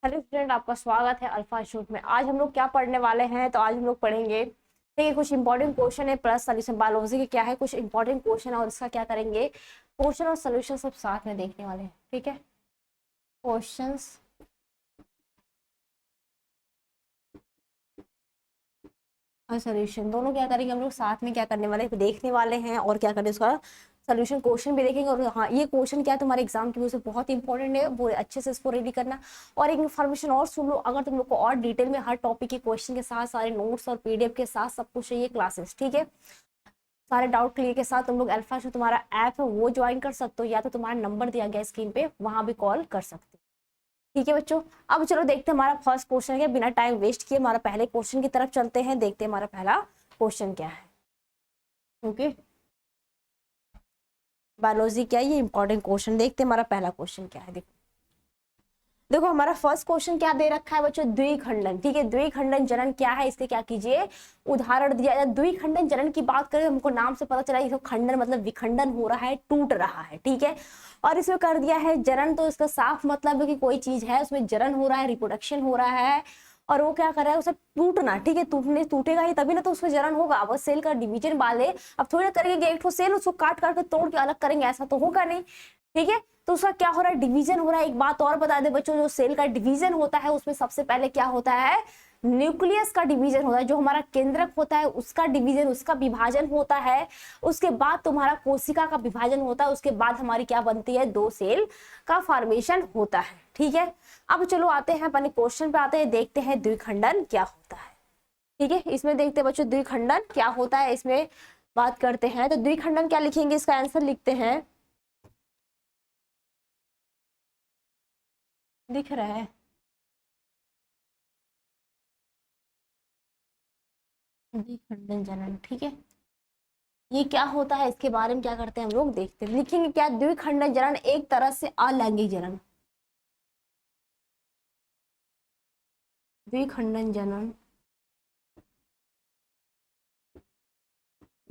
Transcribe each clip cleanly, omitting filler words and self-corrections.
Hello student, आपका स्वागत है अल्फा इंस्टीट्यूट में। आज हम लोग क्या पढ़ने वाले हैं? तो आज हम लोग पढ़ेंगे, ठीक है, कुछ इंपॉर्टेंट क्वेश्चन है प्लस सोल्यूशन। बायोलॉजी के क्या है, कुछ इंपॉर्टेंट क्वेश्चन है और इसका क्या करेंगे, क्वेश्चन और सोल्यूशन सब साथ में देखने वाले हैं। ठीक है, क्वेश्चंस और सोल्यूशन दोनों क्या करेंगे हम लोग साथ में, क्या करने वाले हैं, देखने वाले हैं और क्या करें उसका सोल्यूशन, क्वेश्चन भी देखेंगे। और हाँ, ये क्वेश्चन क्या है तुम्हारे एग्जाम की वजह से बहुत इंपॉर्टेंट है, वो अच्छे से इसको रेडी करना। और एक इन्फॉर्मेशन और सुन लो, अगर तुम लोग को और डिटेल में हर टॉपिक के क्वेश्चन के साथ सारे नोट्स और पीडीएफ के साथ सब कुछ चाहिए क्लासेस, ठीक है, सारे डाउट क्लियर के साथ तुम लोग अल्फा जो तुम्हारा ऐप है वो ज्वाइन कर सकते हो, या तो तुम्हारा नंबर दिया गया स्क्रीन पे, वहां भी कॉल कर सकते हो। ठीक है बच्चों, अब चलो देखते हैं हमारा फर्स्ट क्वेश्चन क्या, बिना टाइम वेस्ट किए हमारा पहले क्वेश्चन की तरफ चलते हैं, देखते हैं हमारा पहला क्वेश्चन क्या है। ओके, बायोलॉजी क्या है, ये इंपॉर्टेंट क्वेश्चन, देखते हैं हमारा पहला क्वेश्चन क्या है। देखो देखो हमारा फर्स्ट क्वेश्चन क्या दे रखा है बच्चों, द्विखंडन। ठीक है, द्विखंडन जनन क्या है, इसके क्या कीजिए उदाहरण दिया जाए। द्विखंडन जनन की बात करें, हमको नाम से पता चला इसको खंडन मतलब विखंडन हो रहा है, टूट रहा है। ठीक है, और इसमें कर दिया है जनन, तो इसका साफ मतलब है कि कोई चीज है उसमें जनन हो रहा है, रिप्रोडक्शन हो रहा है, और वो क्या कर रहा है उसे टूटना। ठीक है, टूटेगा ही तभी ना तो उसमें जनन होगा। अब सेल का डिवीजन वाले अब थोड़ी ना करेंगे एक ठो सेल उसको काट काट के तोड़ के अलग करेंगे, ऐसा तो होगा नहीं। ठीक है, तो उसका क्या हो रहा है, डिवीजन हो रहा है। एक बात और बता दे बच्चों, जो सेल का डिवीजन होता है उसमें सबसे पहले क्या होता है, न्यूक्लियस का डिवीजन होता है, जो हमारा केंद्रक होता है उसका डिवीजन, उसका विभाजन होता है। उसके बाद तुम्हारा कोशिका का विभाजन होता है, उसके बाद हमारी क्या बनती है, दो सेल का फॉर्मेशन होता है। ठीक है, अब चलो आते हैं अपने क्वेश्चन पे, आते हैं देखते हैं द्विखंडन क्या होता है। ठीक है, इसमें देखते हैं बच्चों द्विखंडन क्या होता है, इसमें बात करते हैं। तो द्विखंडन क्या लिखेंगे, इसका आंसर लिखते हैं, दिख रहा है द्विखंडन जनन। ठीक है, ये क्या होता है, इसके बारे में क्या करते हैं हम लोग देखते हैं। लिखेंगे क्या, द्विखंडन जनन एक तरह से अलैंगिक जनन। द्विखंडन जनन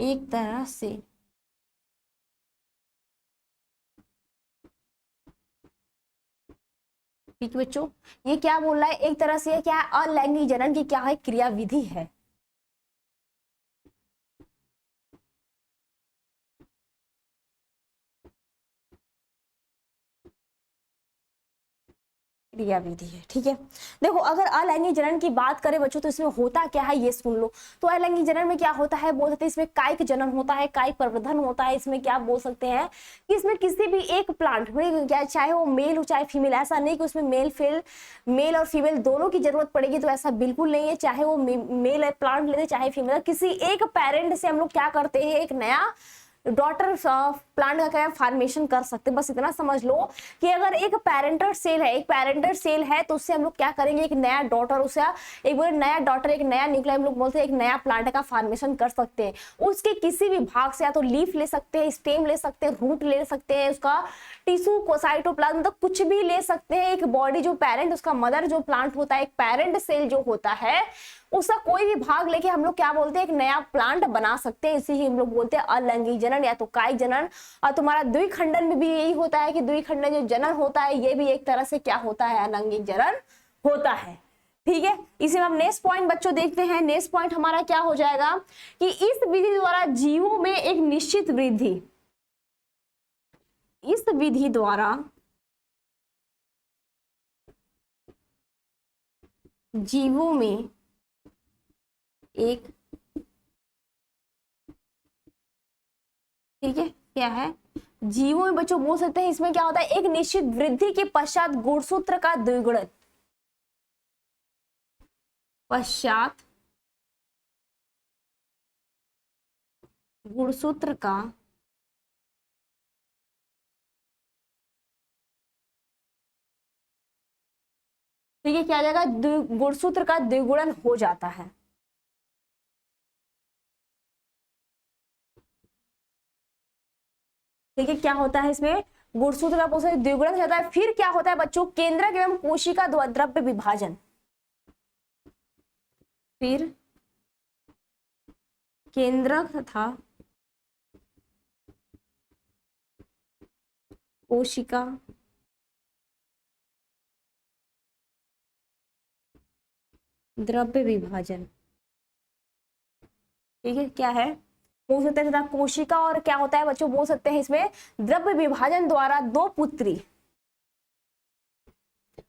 एक तरह से ठीक है बच्चों, ये क्या बोल रहा है, एक तरह से क्या है, अलैंगिक जनन की क्या है, क्रिया विधि है। क्रिया विधि है। ठीक है, देखो अगर अलैंगिक जनन की बात करें बच्चों, तो इसमें होता क्या है ये सुन लो। तो अलैंगिक जनन में क्या होता है, बोल सकते हैं इसमें कायिक जनन होता है, कायिक प्रवर्धन होता है। इसमें क्या बोल सकते हैं कि इसमें किसी भी एक प्लांट में क्या, चाहे वो मेल हो चाहे फीमेल, ऐसा नहीं कि उसमें मेल और फीमेल दोनों की जरूरत पड़ेगी, तो ऐसा बिल्कुल नहीं है। चाहे वो मेल प्लांट लेते चाहे फीमेल, किसी एक पेरेंट से हम लोग क्या करते हैं, एक नया डॉटर प्लांट का क्या फॉर्मेशन कर सकते हैं। बस इतना समझ लो कि अगर एक पैरेंटल सेल है, एक पैरेंटल सेल है, तो उससे हम लोग क्या करेंगे, एक नया डॉटर, उसे एक बोले नया डॉटर, एक नया न्यूक्लियर, हम लोग बोलते हैं एक नया प्लांट का फॉर्मेशन कर सकते हैं। उसके किसी भी भाग से, या तो लीफ ले सकते हैं, स्टेम ले सकते हैं, रूट ले सकते हैं, उसका टिश्यू को साइटोप्लाज्म, मतलब कुछ भी ले सकते हैं। एक बॉडी जो पेरेंट, उसका मदर जो प्लांट होता है, एक पेरेंट सेल जो होता है, उसका कोई भी भाग लेके हम लोग क्या बोलते हैं, एक नया प्लांट बना सकते हैं। इसी ही हम लोग बोलते हैं अलैंगिक जनन या तो कायिक जनन। और तुम्हारा द्विखंडन में भी यही होता है कि द्विखंडन जो जनन होता है ये भी एक तरह से क्या होता है, अलैंगिक जनन होता है। ठीक है, इसी में हम नेक्स्ट पॉइंट बच्चों देखते हैं। नेक्स्ट पॉइंट हमारा क्या हो जाएगा कि इस विधि द्वारा जीवों में एक निश्चित वृद्धि, इस विधि द्वारा जीवों में एक, ठीक है, क्या है, जीवों में बच्चों बोल सकते हैं, इसमें क्या होता है, एक निश्चित वृद्धि के पश्चात गुणसूत्र का द्विगुणन, पश्चात गुणसूत्र का तो ये क्या आ जाएगा, गुणसूत्र का द्विगुणन हो जाता है। ठीक है, क्या होता है इसमें, गुणसूत्र का द्विगुणन हो जाता है। फिर क्या होता है बच्चों, केंद्रक एवं कोशिका द्रव्य विभाजन, फिर केंद्रक तथा कोशिका द्रव्य विभाजन, ठीक है, क्या है बोल सकते हैं तथा कोशिका, और क्या होता है बच्चों बोल सकते हैं इसमें द्रव्य विभाजन द्वारा दो पुत्री।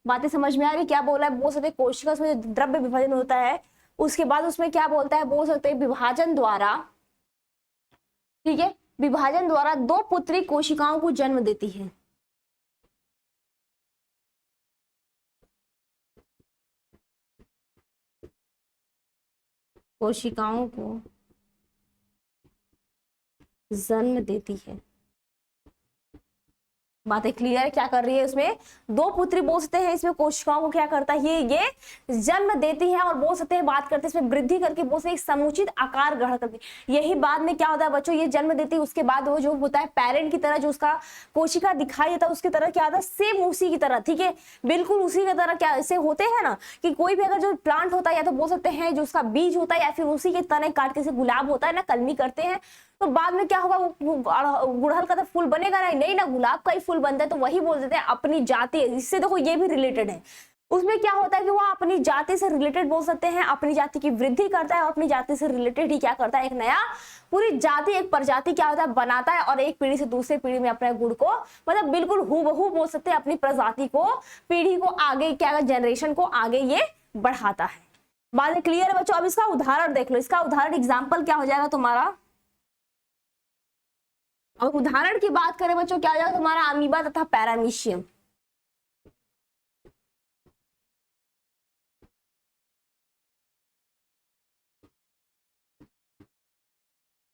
बातें समझ में आ रही, क्या बोला है बोल सकते हैं कोशिका में जो द्रव्य विभाजन होता है उसके बाद उसमें क्या बोलता है बोल सकते हैं विभाजन द्वारा, ठीक है, विभाजन द्वारा दो पुत्री कोशिकाओं को जन्म देती है। कोशिकाओं को जन्म देती है। बातें क्लियर क्या कर रही है, इसमें दो पुत्री बोल सकते हैं, इसमें कोशिकाओं को क्या करता है ये जन्म देती है, और बोल सकते हैं बात करते हैं इसमें वृद्धि करके बोल सकते हैं समुचित आकार ग्रहण करती है। यही बाद में क्या होता है बच्चों, ये जन्म देती है, उसके बाद वो जो होता है पेरेंट की तरह जो उसका कोशिका दिखाई देता है उसकी तरह क्या होता है सेम उसी की तरह, ठीक है, बिल्कुल उसी की तरह। क्या ऐसे होते हैं ना कि कोई भी अगर जो प्लांट होता है या तो बोल सकते हैं जो उसका बीज होता है या फिर उसी के तने काट के, जैसे गुलाब होता है ना कलमी करते हैं, तो बाद में क्या होगा वो गुड़हल का तो फूल बनेगा नहीं ना, गुलाब का ही फूल बनता है। तो वही बोल देते हैं अपनी जाति, इससे देखो ये भी रिलेटेड है। उसमें क्या होता है कि वो अपनी जाति से रिलेटेड बोल सकते हैं, अपनी जाति की वृद्धि करता है और अपनी जाति से रिलेटेड ही क्या करता है एक नया पूरी जाति एक प्रजाति क्या होता है बनाता है, और एक पीढ़ी से दूसरे पीढ़ी में अपने गुण को मतलब बिल्कुल हूबहू बोल सकते हैं अपनी प्रजाति को पीढ़ी को आगे क्या जनरेशन को आगे ये बढ़ाता है। बात क्लियर है बच्चों। अब इसका उदाहरण देख लो, इसका उदाहरण एग्जाम्पल क्या हो जाएगा तुम्हारा, और उदाहरण की बात करें बच्चों क्या हो जाएगा तुम्हारा अमीबा तथा पैरामीशियम।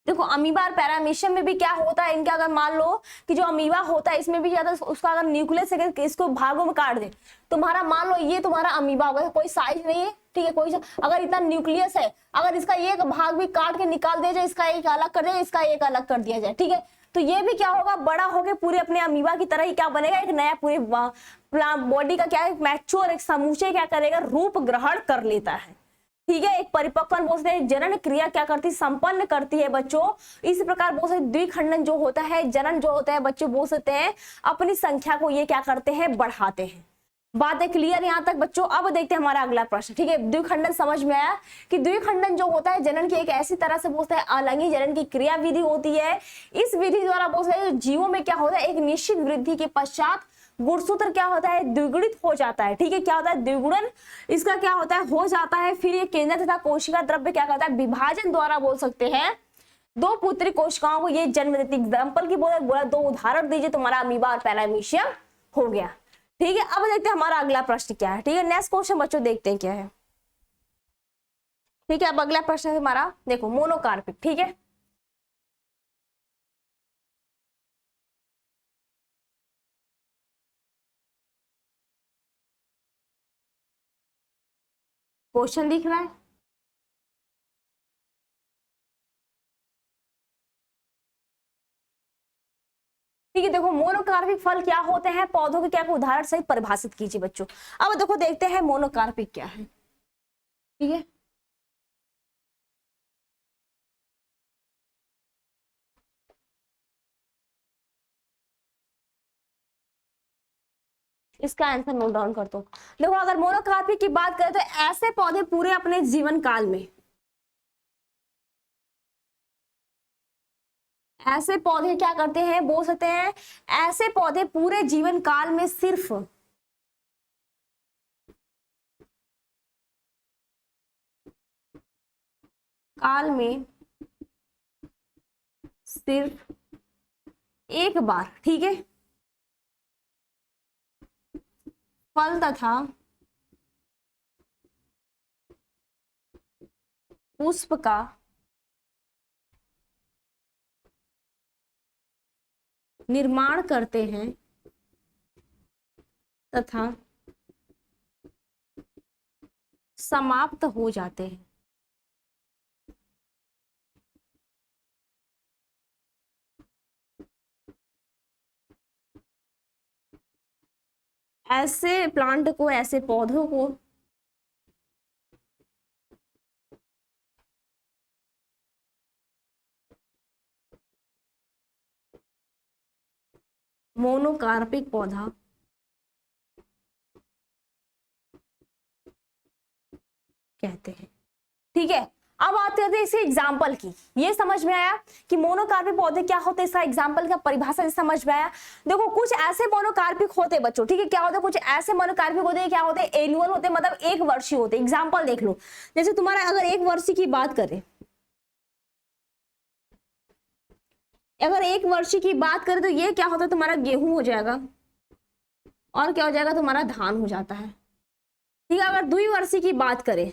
देखो अमीबा और पैरामीशियम में भी क्या होता है, इनका अगर मान लो कि जो अमीबा होता है इसमें भी ज्यादा उसका अगर न्यूक्लियस है इसको भागों में काट दे, तुम्हारा मान लो ये तुम्हारा अमीबा होगा, कोई साइज नहीं है, ठीक है, कोई अगर इतना न्यूक्लियस है अगर इसका एक भाग भी काट के निकाल दिया जाए, इसका एक अलग कर दिया, इसका एक अलग कर दिया जाए, ठीक है, तो ये भी क्या होगा बड़ा होके पूरे अपने अमीबा की तरह ही क्या बनेगा एक नया पूरे बॉडी का क्या है मैच्योर एक समूचे क्या करेगा रूप ग्रहण कर लेता है, ठीक है, एक परिपक्वन बोलते हैं जनन क्रिया क्या करती संपन्न करती है बच्चों। इस प्रकार बोल सकते द्विखंडन जो होता है जनन जो होता है बच्चों बोल सकते हैं अपनी संख्या को ये क्या करते हैं बढ़ाते हैं। बात है क्लियर यहाँ तक बच्चों। अब देखते हैं हमारा अगला प्रश्न, ठीक है, द्विखंडन समझ में आया कि द्विखंडन जो होता है जनन की एक ऐसी तरह से बोलते हैं अलैंगिक जनन की क्रिया विधि होती है। इस विधि द्वारा बोलते हैं जीवों में क्या होता है एक निश्चित वृद्धि के पश्चात गुणसूत्र क्या होता है द्विगुणित हो जाता है, ठीक है, क्या होता है द्विगुणन इसका क्या होता है हो जाता है। फिर ये केंद्र तथा कोशिका द्रव्य क्या करता है विभाजन द्वारा बोल सकते हैं दो पुत्री कोशिकाओं को ये जन्म देती। एग्जाम्पल की बोला दो उदाहरण दीजिए, तुम्हारा अमीबा और पैरामीशियम हो गया, ठीक है। अब देखते हैं हमारा अगला प्रश्न क्या है, ठीक है, नेक्स्ट क्वेश्चन बच्चों देखते हैं क्या है, ठीक है। अब अगला प्रश्न है हमारा देखो मोनोकार्पिक, ठीक है, क्वेश्चन दिख रहा है, ठीक है। देखो मोनोकार्पिक फल क्या होते हैं पौधों के क्या उदाहरण सहित परिभाषित कीजिए बच्चों। अब देखो देखते हैं मोनोकार्पिक क्या है, ठीक है, इसका आंसर नोट डाउन कर दो। देखो अगर मोनोकार्पिक की बात करें तो ऐसे पौधे पूरे अपने जीवन काल में ऐसे पौधे क्या करते हैं बोल सकते हैं ऐसे पौधे पूरे जीवन काल में सिर्फ काल में सिर्फ एक बार, ठीक है, फल तथा पुष्प का निर्माण करते हैं तथा समाप्त हो जाते हैं। ऐसे प्लांट को ऐसे पौधों को मोनोकार्पिक पौधा कहते हैं। ठीक है, अब आते हैं इसी एग्जाम्पल की। ये समझ में आया कि मोनोकार्पिक पौधे क्या होते हैं, इसका एग्जाम्पल का परिभाषा से समझ में आया। देखो कुछ ऐसे मोनोकार्पिक होते हैं बच्चों, ठीक है, क्या होते हैं, कुछ ऐसे मोनोकार्पिक होते हैं, क्या होते हैं, एनुअल होते हैं, मतलब एक वर्षीय होते हैं। एग्जाम्पल देख लो, जैसे तुम्हारा अगर एक वर्ष की बात करें, अगर एक वर्ष की बात करें तो ये क्या होता है, तुम्हारा गेहूं हो जाएगा और क्या हो जाएगा, तुम्हारा धान हो जाता है। ठीक है, अगर द्विवर्षीय की बात करें,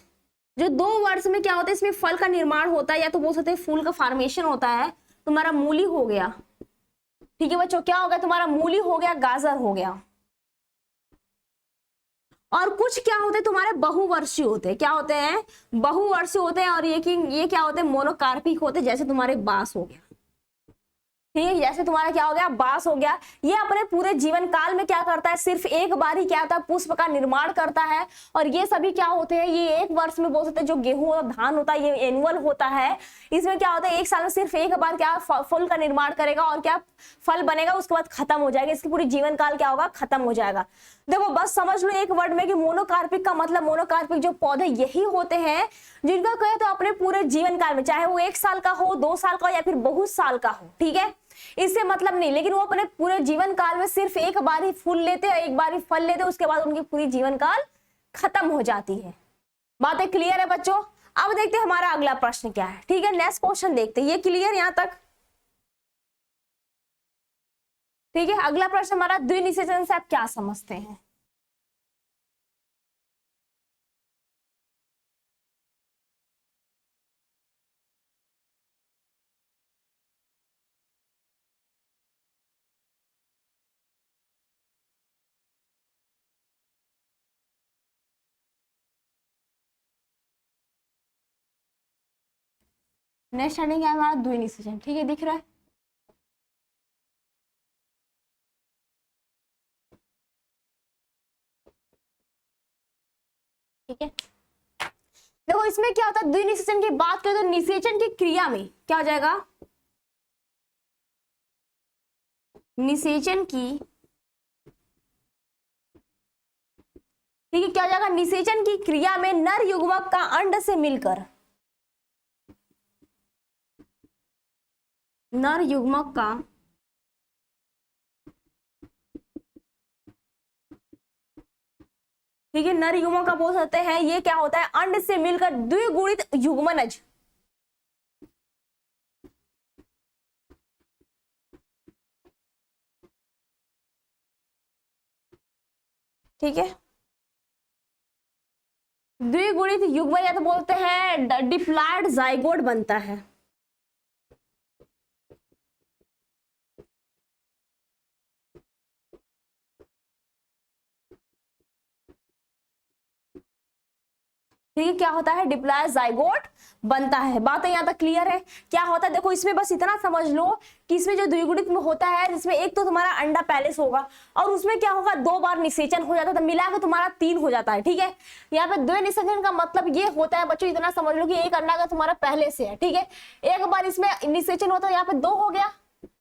जो 2 वर्ष में क्या होता है, इसमें फल का निर्माण होता है, या तो बोल सकते हैं फूल का फॉर्मेशन होता है, तुम्हारा मूली हो गया। ठीक है बच्चों, क्या हो गया, तुम्हारा मूली हो गया, गाजर हो गया। और कुछ क्या होते हैं, तुम्हारे बहुवर्षीय होते हैं, क्या होते हैं, बहुवर्षीय होते हैं। और ये क्या होते हैं, मोनोकार्पिक होते हैं, जैसे तुम्हारे बांस हो गया। ठीक है, जैसे तुम्हारा क्या हो गया, बांस हो गया। ये अपने पूरे जीवन काल में क्या करता है, सिर्फ एक बार ही क्या होता है, पुष्प का निर्माण करता है। और ये सभी क्या होते हैं, ये एक वर्ष में बोल सकते हैं, जो गेहूं और धान होता है ये एनुअल होता है। इसमें क्या होता है, एक साल में सिर्फ एक बार क्या फूल का निर्माण करेगा और क्या फल बनेगा, उसके बाद खत्म हो जाएगा, इसकी पूरी जीवन काल क्या होगा, खत्म हो जाएगा। देखो बस समझ लो एक वर्ड में कि मोनोकार्पिक का मतलब, मोनोकार्पिक जो पौधे यही होते हैं जिनका कहे तो अपने पूरे जीवन काल में, चाहे वो 1 साल का हो, 2 साल का हो, या फिर बहुत साल का हो, ठीक है, इससे मतलब नहीं, लेकिन वो अपने पूरे जीवन काल में सिर्फ एक बार ही फूल लेते हैं, एक बार ही फल लेते हैं, उसके बाद उनकी पूरी जीवन काल खत्म हो जाती है। बातें क्लियर है बच्चों? अब देखते हैं हमारा अगला प्रश्न क्या है। ठीक है, नेक्स्ट क्वेश्चन देखते हैं, ये क्लियर यहां तक? ठीक है, अगला प्रश्न हमारा, द्विनिषेचन से आप क्या समझते हैं? नेक्स्ट हेडिंग है हमारा द्विनिषेचन। ठीक है, दिख रहा है? ठीक है, देखो इसमें क्या होता है, द्विनिषेचन की बात करें तो निषेचन की क्रिया में क्या हो जाएगा, निषेचन की, ठीक है, क्या हो जाएगा, निषेचन की क्रिया में नर युग्मक का अंड से मिलकर, नर युग्मक का ठीक है, नर युग्मक का बोल सकते हैं, ये क्या होता है, अंड से मिलकर द्विगुणित युग्मनज, ठीक है, द्विगुणित युग्म या तो बोलते हैं डिप्लॉयड जाइगोट बनता है। ठीक है, क्या होता है, डिप्लॉयड जाइगोट बनता है। बातें यहाँ तक क्लियर है? क्या होता है, देखो इसमें बस इतना समझ लो कि इसमें जो द्विगुणित में होता है, जिसमें एक तो तुम्हारा अंडा पैलेस होगा और उसमें क्या होगा, 2 बार निषेचन हो जाता है, तो मिला के तुम्हारा 3 हो जाता है। ठीक है, यहाँ पे द्विनिषेचन का मतलब ये होता है बच्चों, इतना समझ लो कि एक अंडा का तुम्हारा पहले से है, ठीक है, एक बार इसमें निषेचन होता है, यहाँ पे 2 हो गया,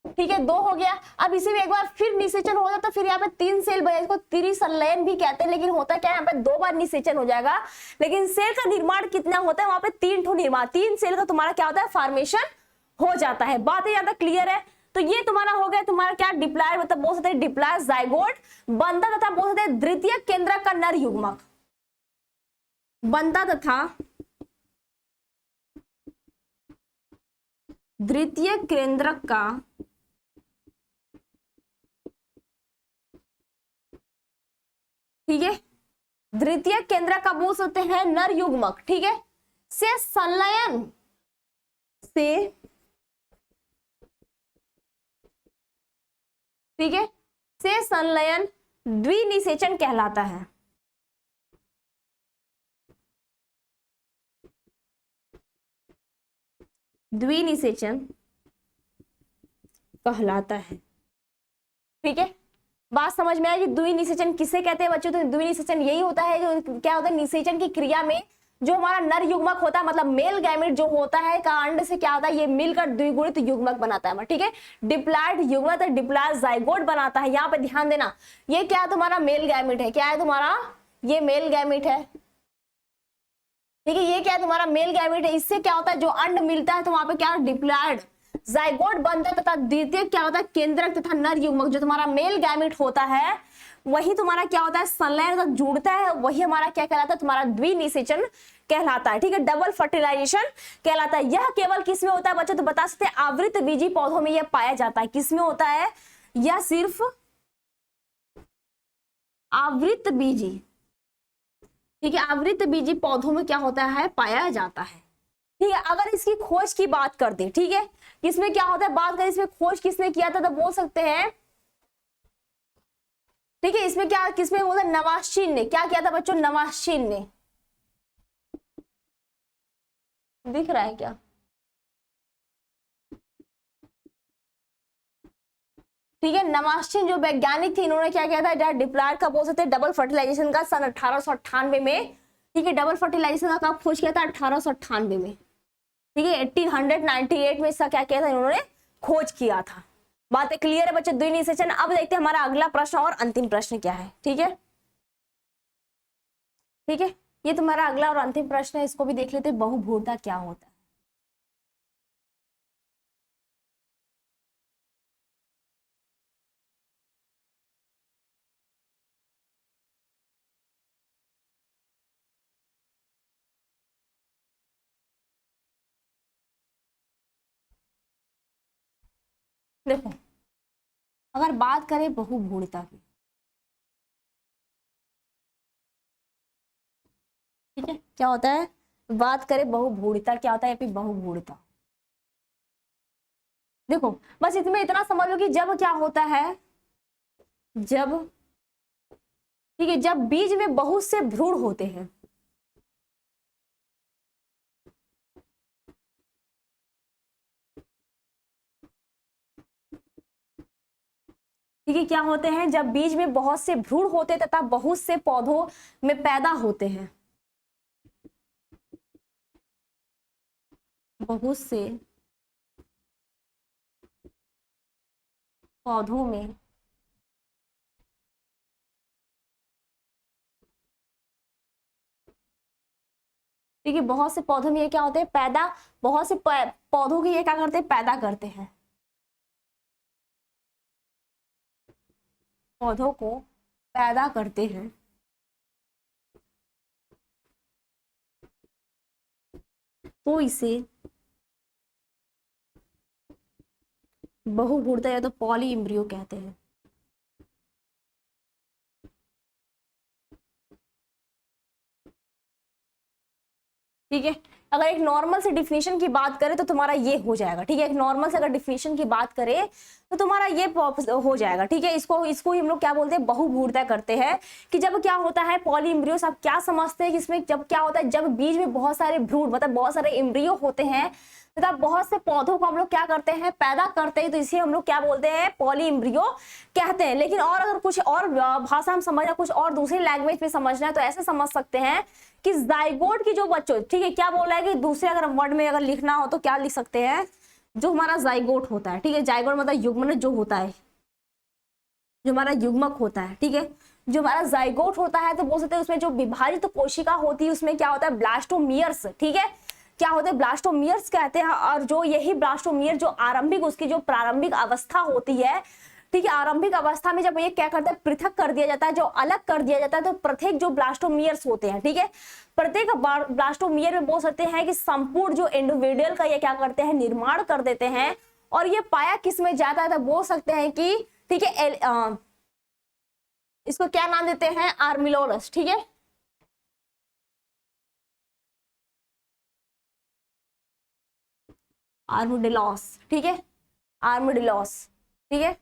ठीक है, 2 हो गया। अब इसी में एक बार फिर निषेचन हो जाता है, फिर यहाँ पे 3 सेल बने, इसको त्रिसंलयन भी कहते हैं, लेकिन होता क्या है, यहाँ पे 2 बार निषेचन हो जाएगा, लेकिन सेल का निर्माण कितना होता है, वहां पे 3 ठो निर्माण, 3 सेल का तुम्हारा क्या होता है, फॉर्मेशन हो जाता है। बातें यहाँ तक क्लियर है? तो ये तुम्हारा हो गया, तुम्हारा क्या डिप्लॉयड, मतलब बोल सकते हैं डिप्लॉयड जाइगोट बनता तथा बोल सकते हैं द्वितीय केंद्रक का नर युग्मक बनता तथा द्वितीय केंद्रक का ठीक है, द्वितीय केंद्र का बोल सकते हैं नर युग्मक, ठीक है, से संलयन से, ठीक है, से संलयन द्विनिषेचन कहलाता है। द्विनिषेचन कहलाता है। ठीक है, बात समझ में आई कि द्विनिषेचन किसे कहते हैं बच्चों? तो द्विनिषेचन यही होता है जो क्या होता है, निषेचन की क्रिया में जो हमारा नर युग्मक होता है, मतलब मेल गैमेट जो होता है का अंड से क्या होता है, ये मिलकर द्विगुणित युग्मक बनाता है। ठीक है, डिप्लॉयड युग्मक डिप्लॉयड जाइगोट बनाता है। यहाँ पे ध्यान देना, ये क्या है, तुम्हारा मेल गैमेट है, क्या है तुम्हारा, ये मेल गैमेट है, ठीक है, ये क्या है तुम्हारा मेल गैमेट है। इससे क्या होता है, जो अंड मिलता है तो वहां पे क्या डिप्लॉयड जाइगोट बनता है, तथा द्वितीय क्या होता है केंद्रक तथा नर युग्मक। जो तुम्हारा मेल गैमेट होता है वही तुम्हारा क्या होता है संलयन तक जुड़ता है, वही हमारा क्या कहलाता है तुम्हारा द्विनिषेचन कहलाता है। ठीक है, डबल फर्टिलाइजेशन कहलाता है। यह केवल किस में होता है बच्चों, तो बता सकते हैं आवृत बीजी पौधों में यह पाया जाता है। किस में होता है, या सिर्फ आवृत बीजी। ठीक है, आवृत बीजी पौधों में क्या होता है पाया जाता है। ठीक है, अगर इसकी खोज की बात कर दे, ठीक है, इसमें क्या होता है बात करें इसमें खोज किसने किया था, तो बोल सकते हैं ठीक है, इसमें क्या किसमें बोलते नवाश्चीन ने क्या किया था बच्चों, नवाश्चीन ने। दिख रहा है क्या, ठीक है, नवाश्चीन जो वैज्ञानिक थे इन्होंने क्या किया था डिप्लॉयड का बोल सकते हैं डबल फर्टिलाइजेशन का सन 1898 में। ठीक है, डबल फर्टिलाइजेशन का कब खोज किया था, 1898 में। ठीक है, 1898 में इसका क्या किया था इन्होंने खोज किया था। बातें क्लियर है बच्चों, द्विनिषेचन। अब देखते हैं हमारा अगला प्रश्न और अंतिम प्रश्न क्या है। ठीक है, ठीक है, ये तुम्हारा अगला और अंतिम प्रश्न है, इसको भी देख लेते हैं, बहुभूरता क्या होता है। देखो, अगर बात करें बहुभूरता की, ठीक है, क्या होता है, बात करें बहुभूरता क्या होता है, बहुभूरता। देखो बस इसमें इतना समझ लो कि जब क्या होता है, जब ठीक है, जब बीज में बहुत से भ्रूण होते हैं, ठीक है, क्या होते हैं जब बीज में बहुत से भ्रूण होते तथा बहुत से पौधों में पैदा होते हैं, बहुत से पौधों में ठीक है, बहुत से पौधों में ये क्या होते हैं पैदा, बहुत से पौधों की ये क्या करते हैं पैदा करते हैं, पौधों को पैदा करते हैं। तो इसे बहुभूरता या तो पॉली इम्ब्रियो कहते हैं। ठीक है, अगर एक नॉर्मल से डिफिनेशन की बात करें तो तुम्हारा ये हो जाएगा। ठीक है, एक नॉर्मल से अगर डिफिनेशन की बात करें तो तुम्हारा ये हो जाएगा। ठीक है, इसको इसको ही हम लोग क्या बोलते हैं बहुभूरता करते हैं। कि जब क्या होता है पॉली इम्ब्रियो, आप क्या समझते हैं कि इसमें जब क्या होता है, जब बीज में बहुत सारे भ्रूण मतलब बहुत सारे इम्ब्रियो होते हैं तथा बहुत से पौधों को हम लोग क्या करते हैं पैदा करते हैं, तो इसे हम लोग क्या बोलते हैं पॉली इम्ब्रियो कहते हैं। लेकिन और अगर कुछ और भाषा हम समझना, कुछ और दूसरी लैंग्वेज में समझना है तो ऐसे समझ सकते हैं कि जाइगोट की जो बच्चों, ठीक है, क्या बोल रहा है कि दूसरे अगर वर्ड में अगर लिखना हो तो क्या लिख सकते हैं, जो हमारा जाइगोट होता है। ठीक है, जाइगोट मतलब युग्मन जो होता है, जो हमारा युग्मक होता है। ठीक है, जो हमारा जाइगोट होता है तो बोल सकते हैं उसमें जो विभाजित कोशिका होती है उसमें क्या होता है ब्लास्टोमियर्स। ठीक है, क्या होते हैं ब्लास्टोमियर्स कहते हैं। और जो यही ब्लास्टोमियर जो आरंभिक उसकी जो प्रारंभिक अवस्था होती है, ठीक है, आरंभिक अवस्था में जब ये क्या करता है पृथक कर दिया जाता है, जो अलग कर दिया जाता है, तो प्रत्येक जो ब्लास्टोमियर्स होते हैं, ठीक है, प्रत्येक ब्लास्टोमियर में बोल सकते हैं कि संपूर्ण जो इंडिविजुअल का ये क्या करते हैं निर्माण कर देते हैं। और ये पाया किस में जाता है तो बोल सकते हैं कि ठीक है इसको क्या नाम देते हैं आर्मिलोरस। ठीक है, आर्मिडिलोस। ठीक है, आर्मिडिलोस। ठीक है,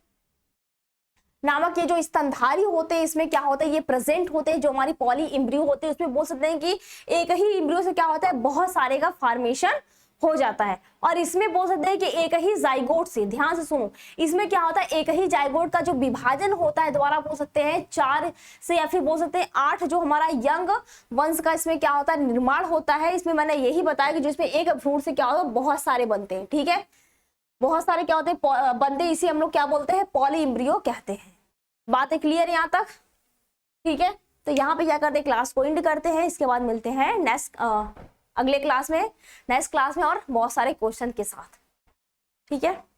नामक ये जो स्तनधारी होते हैं इसमें क्या होता है ये प्रेजेंट होते हैं। जो हमारी पॉली इम्ब्रियो होते हैं उसमें बोल सकते हैं कि एक ही इम्ब्रियो से क्या होता है बहुत सारे का फॉर्मेशन हो जाता है। और इसमें बोल सकते हैं कि एक ही जाइगोट से, ध्यान से सुनो, इसमें क्या होता है एक ही जाइगोट का जो विभाजन होता है दोबारा बोल सकते हैं 4 से या फिर बोल सकते हैं 8 जो हमारा यंग वंश का इसमें क्या होता है निर्माण होता है। इसमें मैंने यही बताया कि जिसमें एक भ्रूण से क्या होता है बहुत सारे बनते हैं। ठीक है, बहुत सारे क्या होते हैं बनते, इसी हम लोग क्या बोलते हैं पॉली इम्ब्रियो कहते हैं। बातें क्लियर है यहाँ तक? ठीक है, तो यहाँ पे क्या करते हैं क्लास को एंड करते हैं, इसके बाद मिलते हैं नेक्स्ट अगले क्लास में, नेक्स्ट क्लास में और बहुत सारे क्वेश्चन के साथ। ठीक है।